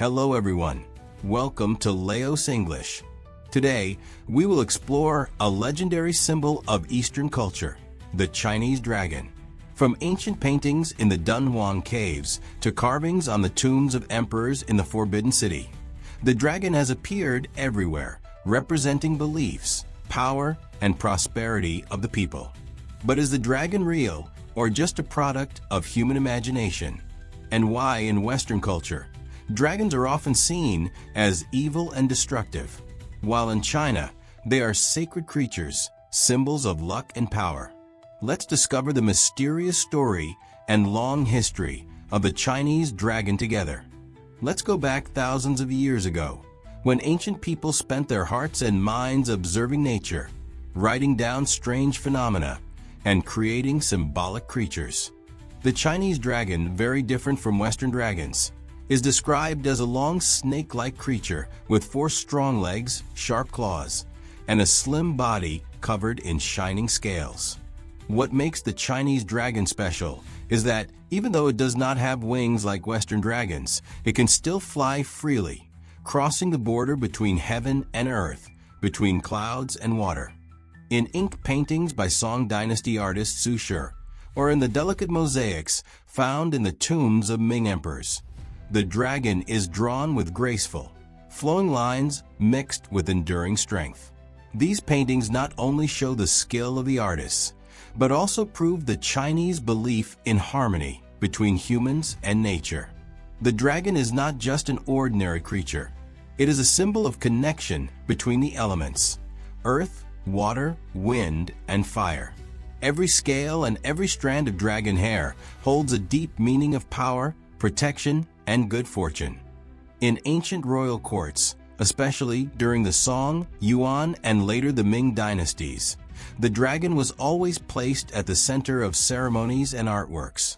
Hello everyone, welcome to Laos English. Today, we will explore a legendary symbol of Eastern culture, the Chinese dragon. From ancient paintings in the Dunhuang caves to carvings on the tombs of emperors in the Forbidden City, the dragon has appeared everywhere, representing beliefs, power, and prosperity of the people. But is the dragon real or just a product of human imagination? And why in Western culture, dragons are often seen as evil and destructive, while in China, they are sacred creatures, symbols of luck and power. Let's discover the mysterious story and long history of the Chinese dragon together. Let's go back thousands of years ago, when ancient people spent their hearts and minds observing nature, writing down strange phenomena, and creating symbolic creatures. The Chinese dragon, very different from Western dragons, is described as a long snake-like creature with 4 strong legs, sharp claws, and a slim body covered in shining scales. What makes the Chinese dragon special is that even though it does not have wings like Western dragons, it can still fly freely, crossing the border between heaven and earth, between clouds and water. In ink paintings by Song Dynasty artist Su Shi, or in the delicate mosaics found in the tombs of Ming emperors, the dragon is drawn with graceful, flowing lines mixed with enduring strength. These paintings not only show the skill of the artists, but also prove the Chinese belief in harmony between humans and nature. The dragon is not just an ordinary creature. It is a symbol of connection between the elements: earth, water, wind, and fire. Every scale and every strand of dragon hair holds a deep meaning of power, protection, and good fortune. In ancient royal courts, especially during the Song, Yuan, and later the Ming dynasties, the dragon was always placed at the center of ceremonies and artworks.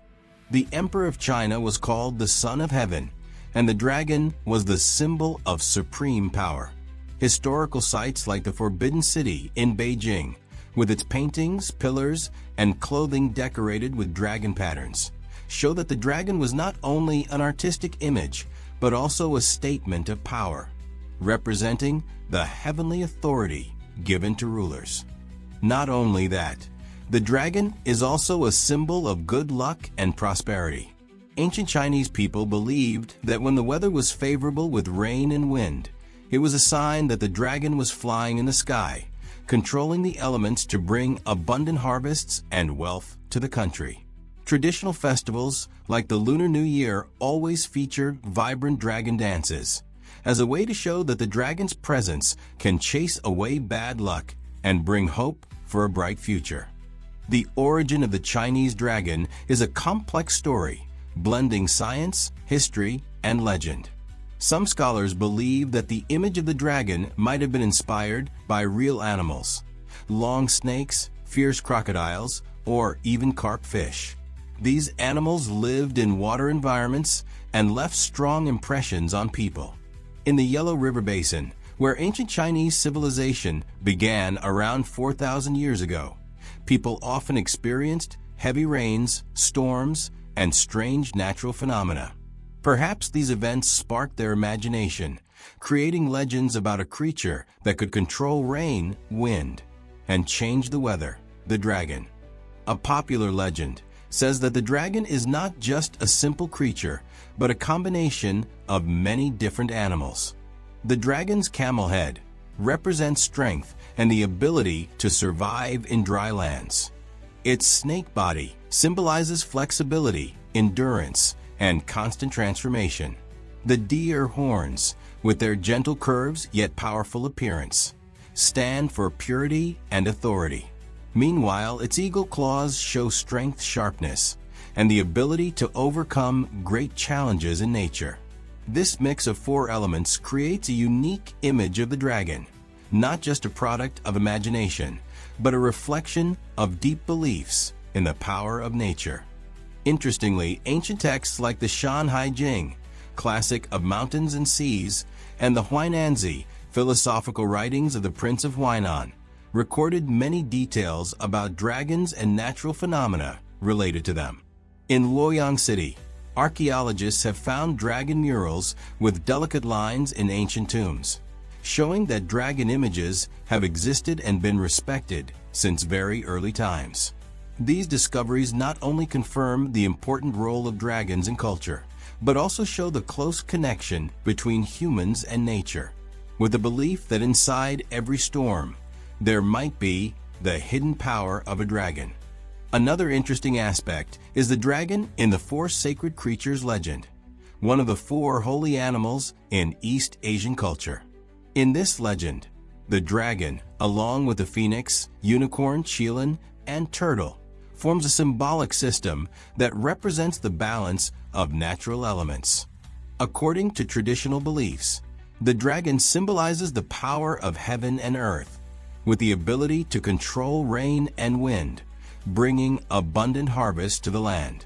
The Emperor of China was called the Son of Heaven, and the dragon was the symbol of supreme power. Historical sites like the Forbidden City in Beijing, with its paintings, pillars, and clothing decorated with dragon patterns, show that the dragon was not only an artistic image, but also a statement of power, representing the heavenly authority given to rulers. Not only that, the dragon is also a symbol of good luck and prosperity. Ancient Chinese people believed that when the weather was favorable with rain and wind, it was a sign that the dragon was flying in the sky, controlling the elements to bring abundant harvests and wealth to the country. Traditional festivals like the Lunar New Year always feature vibrant dragon dances, as a way to show that the dragon's presence can chase away bad luck and bring hope for a bright future. The origin of the Chinese dragon is a complex story, blending science, history, and legend. Some scholars believe that the image of the dragon might have been inspired by real animals, long snakes, fierce crocodiles, or even carp fish. These animals lived in water environments and left strong impressions on people. In the Yellow River Basin, where ancient Chinese civilization began around 4,000 years ago, people often experienced heavy rains, storms, and strange natural phenomena. Perhaps these events sparked their imagination, creating legends about a creature that could control rain, wind, and change the weather, the dragon. A popular legend says that the dragon is not just a simple creature, but a combination of many different animals. The dragon's camel head represents strength and the ability to survive in dry lands. Its snake body symbolizes flexibility, endurance, and constant transformation. The deer horns, with their gentle curves yet powerful appearance, stand for purity and authority. Meanwhile, its eagle claws show strength, sharpness, and the ability to overcome great challenges in nature. This mix of 4 elements creates a unique image of the dragon, not just a product of imagination, but a reflection of deep beliefs in the power of nature. Interestingly, ancient texts like the Shanhai Jing, classic of mountains and seas, and the Huainanzi, philosophical writings of the Prince of Huainan, recorded many details about dragons and natural phenomena related to them. In Luoyang City, Archaeologists have found dragon murals with delicate lines in ancient tombs, showing that dragon images have existed and been respected since very early times. These discoveries not only confirm the important role of dragons in culture, but also show the close connection between humans and nature, with the belief that inside every storm, there might be the hidden power of a dragon. Another interesting aspect is the dragon in the four sacred creatures legend, one of the four holy animals in East Asian culture. In this legend, the dragon, along with the phoenix, unicorn, qilin, and turtle, forms a symbolic system that represents the balance of natural elements. According to traditional beliefs, the dragon symbolizes the power of heaven and earth, with the ability to control rain and wind, bringing abundant harvest to the land.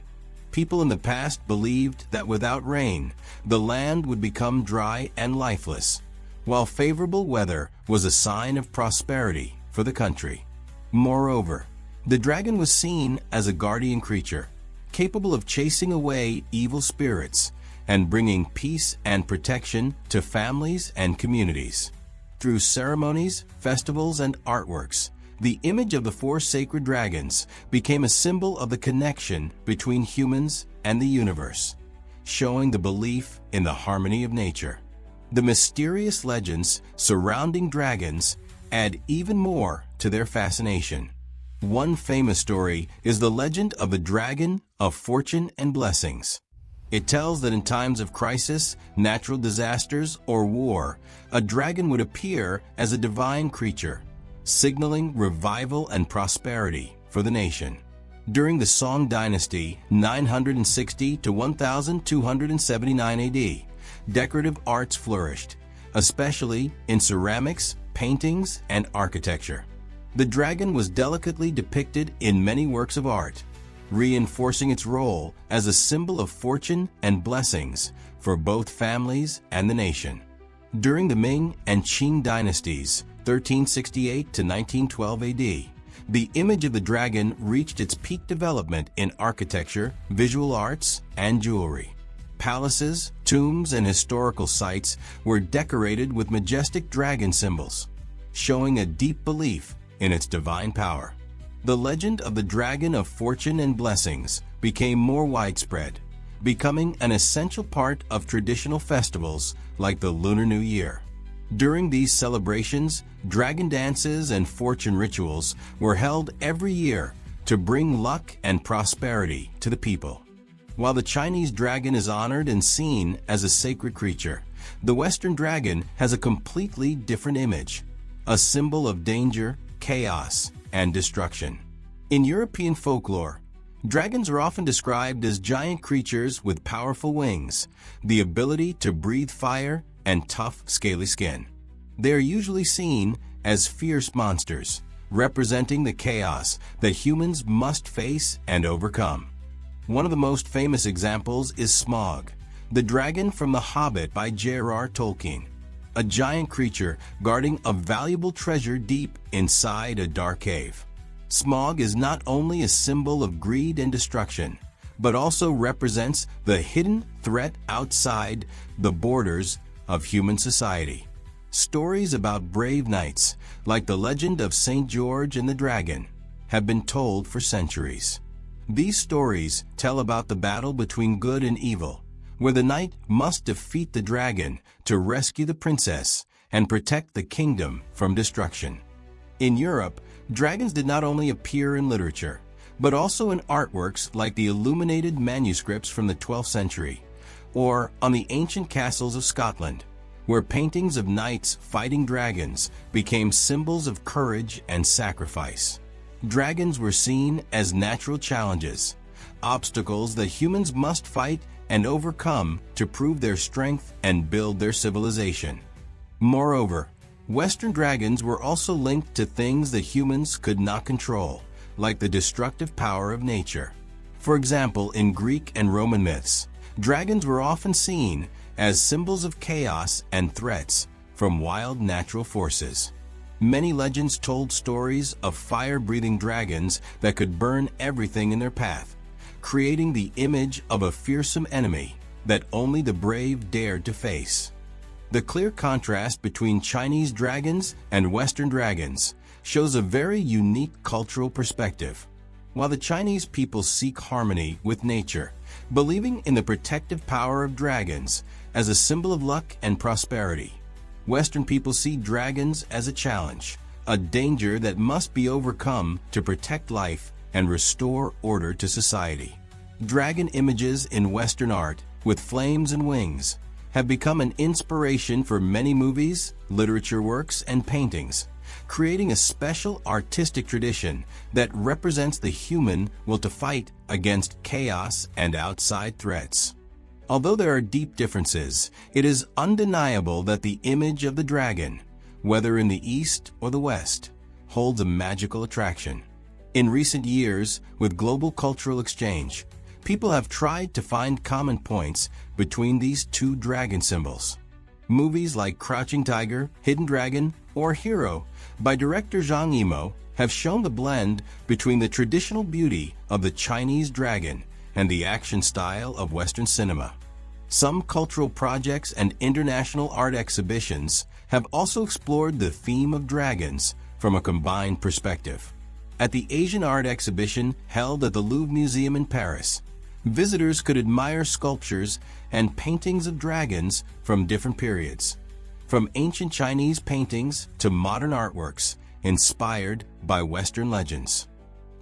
People in the past believed that without rain, the land would become dry and lifeless, while favorable weather was a sign of prosperity for the country. Moreover, the dragon was seen as a guardian creature, capable of chasing away evil spirits and bringing peace and protection to families and communities. Through ceremonies, festivals, and artworks, the image of the four sacred dragons became a symbol of the connection between humans and the universe, showing the belief in the harmony of nature. The mysterious legends surrounding dragons add even more to their fascination. One famous story is the legend of the dragon of fortune and blessings. It tells that in times of crisis, natural disasters, or war, a dragon would appear as a divine creature, signaling revival and prosperity for the nation. During the Song Dynasty, 960 to 1279 AD, decorative arts flourished, especially in ceramics, paintings, and architecture. The dragon was delicately depicted in many works of art, reinforcing its role as a symbol of fortune and blessings for both families and the nation. During the Ming and Qing dynasties, 1368 to 1912 AD, the image of the dragon reached its peak development in architecture, visual arts, and jewelry. Palaces, tombs, and historical sites were decorated with majestic dragon symbols, showing a deep belief in its divine power. The legend of the dragon of fortune and blessings became more widespread, becoming an essential part of traditional festivals like the Lunar New Year. During these celebrations, dragon dances and fortune rituals were held every year to bring luck and prosperity to the people. While the Chinese dragon is honored and seen as a sacred creature, the Western dragon has a completely different image, a symbol of danger, chaos, and destruction. In European folklore, dragons are often described as giant creatures with powerful wings, the ability to breathe fire, and tough, scaly skin. They are usually seen as fierce monsters, representing the chaos that humans must face and overcome. One of the most famous examples is Smaug, the dragon from The Hobbit by J.R.R. Tolkien, a giant creature guarding a valuable treasure deep inside a dark cave. Smaug is not only a symbol of greed and destruction, but also represents the hidden threat outside the borders of human society. Stories about brave knights, like the legend of St. George and the Dragon, have been told for centuries. These stories tell about the battle between good and evil, where the knight must defeat the dragon to rescue the princess and protect the kingdom from destruction. In Europe, dragons did not only appear in literature, but also in artworks like the illuminated manuscripts from the 12th century, or on the ancient castles of Scotland, where paintings of knights fighting dragons became symbols of courage and sacrifice. Dragons were seen as natural challenges, obstacles that humans must fight and overcome to prove their strength and build their civilization. Moreover, Western dragons were also linked to things that humans could not control, like the destructive power of nature. For example, in Greek and Roman myths, dragons were often seen as symbols of chaos and threats from wild natural forces. Many legends told stories of fire-breathing dragons that could burn everything in their path, creating the image of a fearsome enemy that only the brave dared to face. The clear contrast between Chinese dragons and Western dragons shows a very unique cultural perspective. While the Chinese people seek harmony with nature, believing in the protective power of dragons as a symbol of luck and prosperity, Western people see dragons as a challenge, a danger that must be overcome to protect life and restore order to society. Dragon images in Western art, with flames and wings, have become an inspiration for many movies, literature works, and paintings, creating a special artistic tradition that represents the human will to fight against chaos and outside threats. Although there are deep differences, it is undeniable that the image of the dragon, whether in the East or the West, holds a magical attraction. In recent years, with global cultural exchange, people have tried to find common points between these two dragon symbols. Movies like Crouching Tiger, Hidden Dragon, or Hero by director Zhang Yimou have shown the blend between the traditional beauty of the Chinese dragon and the action style of Western cinema. Some cultural projects and international art exhibitions have also explored the theme of dragons from a combined perspective. At the Asian art exhibition held at the Louvre Museum in Paris, visitors could admire sculptures and paintings of dragons from different periods, from ancient Chinese paintings to modern artworks inspired by Western legends.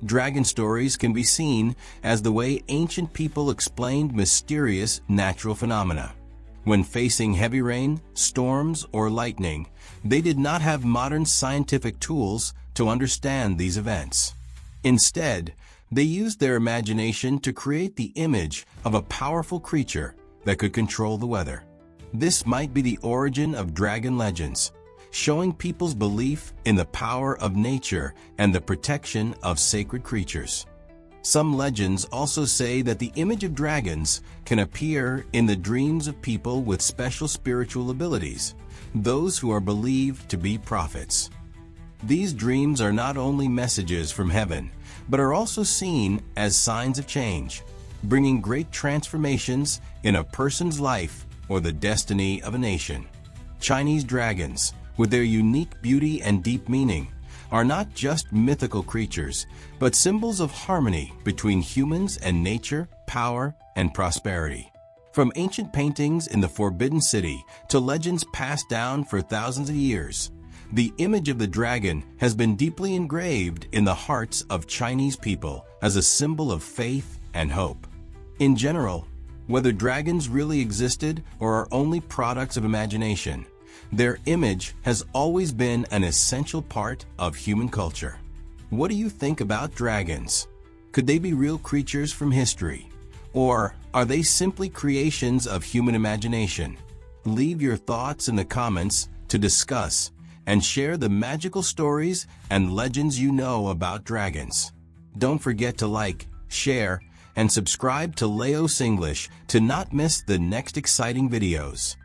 Dragon stories can be seen as the way ancient people explained mysterious natural phenomena. When facing heavy rain, storms, or lightning, they did not have modern scientific tools to understand these events. Instead, they used their imagination to create the image of a powerful creature that could control the weather. This might be the origin of dragon legends, showing people's belief in the power of nature and the protection of sacred creatures. Some legends also say that the image of dragons can appear in the dreams of people with special spiritual abilities, those who are believed to be prophets. These dreams are not only messages from heaven, but are also seen as signs of change, bringing great transformations in a person's life or the destiny of a nation. Chinese dragons, with their unique beauty and deep meaning, are not just mythical creatures, but symbols of harmony between humans and nature, power, and prosperity. From ancient paintings in the Forbidden City to legends passed down for thousands of years, the image of the dragon has been deeply engraved in the hearts of Chinese people as a symbol of faith and hope. In general, whether dragons really existed or are only products of imagination, their image has always been an essential part of human culture. What do you think about dragons? Could they be real creatures from history? Or are they simply creations of human imagination? Leave your thoughts in the comments to discuss and share the magical stories and legends you know about dragons. Don't forget to like, share, and subscribe to Leo's English to not miss the next exciting videos.